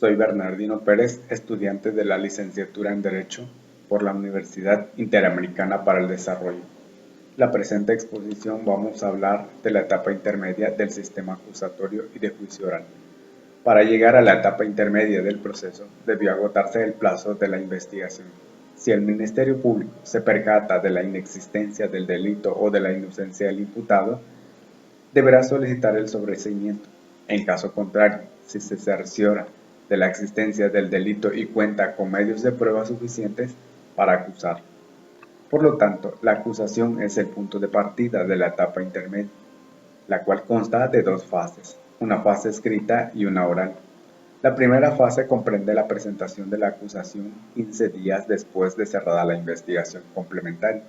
Soy Bernardino Pérez, estudiante de la licenciatura en Derecho por la Universidad Interamericana para el Desarrollo. La presente exposición vamos a hablar de la etapa intermedia del sistema acusatorio y de juicio oral. Para llegar a la etapa intermedia del proceso, debió agotarse el plazo de la investigación. Si el Ministerio Público se percata de la inexistencia del delito o de la inocencia del imputado, deberá solicitar el sobreseimiento. En caso contrario, si se cerciora de la existencia del delito y cuenta con medios de prueba suficientes para acusarlo. Por lo tanto, la acusación es el punto de partida de la etapa intermedia, la cual consta de dos fases, una fase escrita y una oral. La primera fase comprende la presentación de la acusación 15 días después de cerrada la investigación complementaria.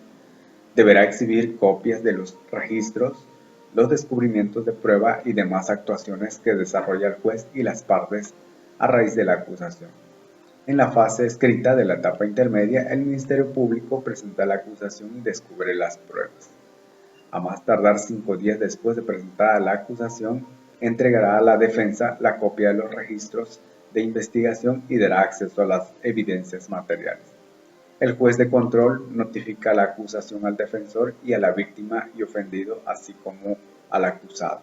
Deberá exhibir copias de los registros, los descubrimientos de prueba y demás actuaciones que desarrolla el juez y las partes a raíz de la acusación. En la fase escrita de la etapa intermedia, el Ministerio Público presenta la acusación y descubre las pruebas. A más tardar 5 días después de presentada la acusación, entregará a la defensa la copia de los registros de investigación y dará acceso a las evidencias materiales. El juez de control notifica la acusación al defensor y a la víctima y ofendido, así como al acusado.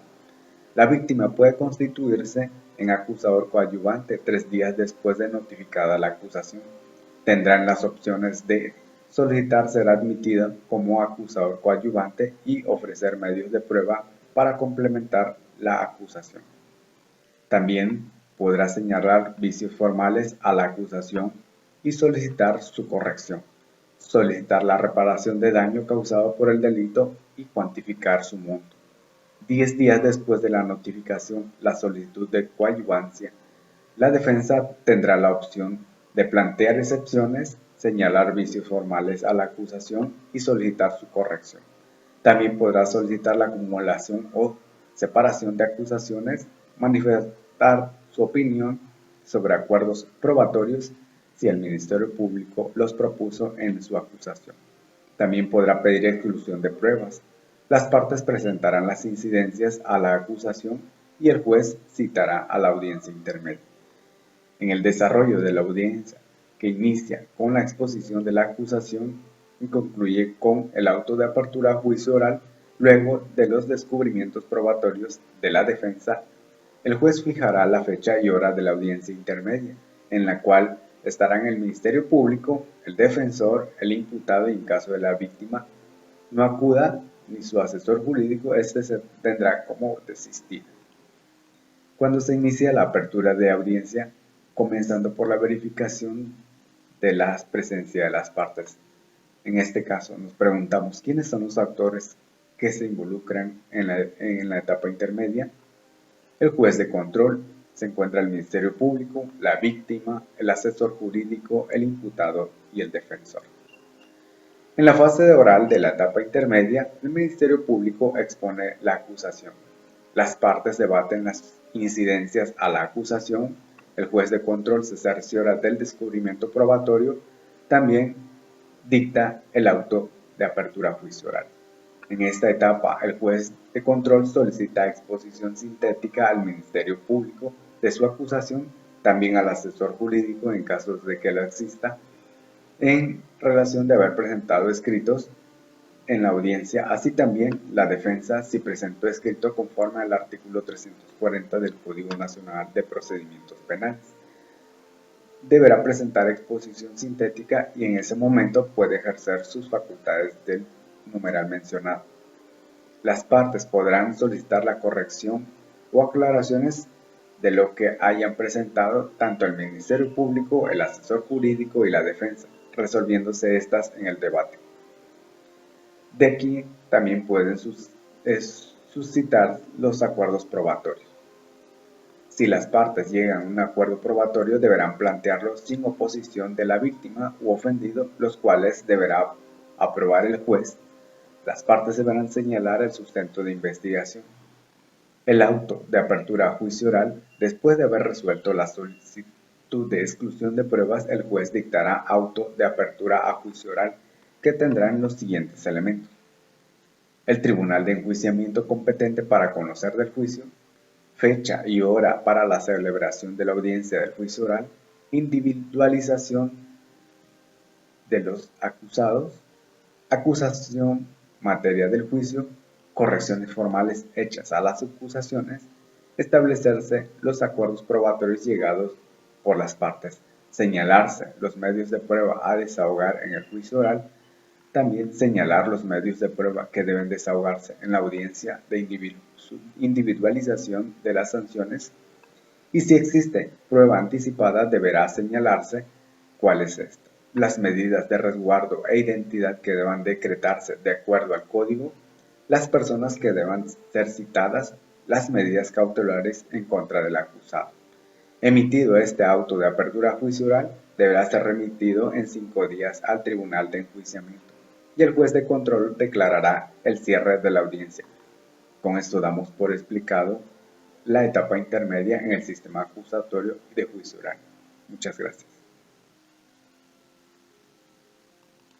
La víctima puede constituirse en acusador coadyuvante 3 días después de notificada la acusación. Tendrán las opciones de solicitar ser admitida como acusador coadyuvante y ofrecer medios de prueba para complementar la acusación. También podrá señalar vicios formales a la acusación y solicitar su corrección, solicitar la reparación de daño causado por el delito y cuantificar su monto. 10 días después de la notificación, la solicitud de coadyuvancia, la defensa tendrá la opción de plantear excepciones, señalar vicios formales a la acusación y solicitar su corrección. También podrá solicitar la acumulación o separación de acusaciones, manifestar su opinión sobre acuerdos probatorios si el Ministerio Público los propuso en su acusación. También podrá pedir exclusión de pruebas. Las partes presentarán las incidencias a la acusación y el juez citará a la audiencia intermedia. En el desarrollo de la audiencia, que inicia con la exposición de la acusación y concluye con el auto de apertura a juicio oral, luego de los descubrimientos probatorios de la defensa, el juez fijará la fecha y hora de la audiencia intermedia, en la cual estarán el Ministerio Público, el defensor, el imputado y en caso de la víctima no acuda ni su asesor jurídico, este se tendrá como desistir. Cuando se inicia la apertura de audiencia, comenzando por la verificación de la presencia de las partes. En este caso, nos preguntamos quiénes son los actores que se involucran en la etapa intermedia. El juez de control, se encuentra el Ministerio Público, la víctima, el asesor jurídico, el imputado y el defensor. En la fase oral de la etapa intermedia, el Ministerio Público expone la acusación. Las partes debaten las incidencias a la acusación, el juez de control se cerciora del descubrimiento probatorio, también dicta el auto de apertura a juicio oral. En esta etapa, el juez de control solicita exposición sintética al Ministerio Público de su acusación, también al asesor jurídico en caso de que lo exista, en relación de haber presentado escritos en la audiencia, así también la defensa si presentó escrito conforme al artículo 340 del Código Nacional de Procedimientos Penales. Deberá presentar exposición sintética y en ese momento puede ejercer sus facultades del numeral mencionado. Las partes podrán solicitar la corrección o aclaraciones de lo que hayan presentado tanto el Ministerio Público, el asesor jurídico y la defensa, resolviéndose estas en el debate. De aquí también pueden suscitar los acuerdos probatorios. Si las partes llegan a un acuerdo probatorio, deberán plantearlo sin oposición de la víctima u ofendido, los cuales deberá aprobar el juez. Las partes deberán señalar el sustento de investigación. El auto de apertura a juicio oral, después de haber resuelto la solicitud de exclusión de pruebas, el juez dictará auto de apertura a juicio oral que tendrán los siguientes elementos. El tribunal de enjuiciamiento competente para conocer del juicio fecha y hora para la celebración de la audiencia del juicio oral, individualización de los acusados, acusación, materia del juicio, correcciones formales hechas a las acusaciones, establecerse los acuerdos probatorios llegados por las partes, señalarse los medios de prueba a desahogar en el juicio oral, también señalar los medios de prueba que deben desahogarse en la audiencia de individualización de las sanciones, y si existe prueba anticipada deberá señalarse cuál es esta, las medidas de resguardo e identidad que deban decretarse de acuerdo al código, las personas que deban ser citadas, las medidas cautelares en contra del acusado. Emitido este auto de apertura a juicio oral, deberá ser remitido en 5 días al tribunal de enjuiciamiento y el juez de control declarará el cierre de la audiencia. Con esto damos por explicado la etapa intermedia en el sistema acusatorio de juicio oral. Muchas gracias.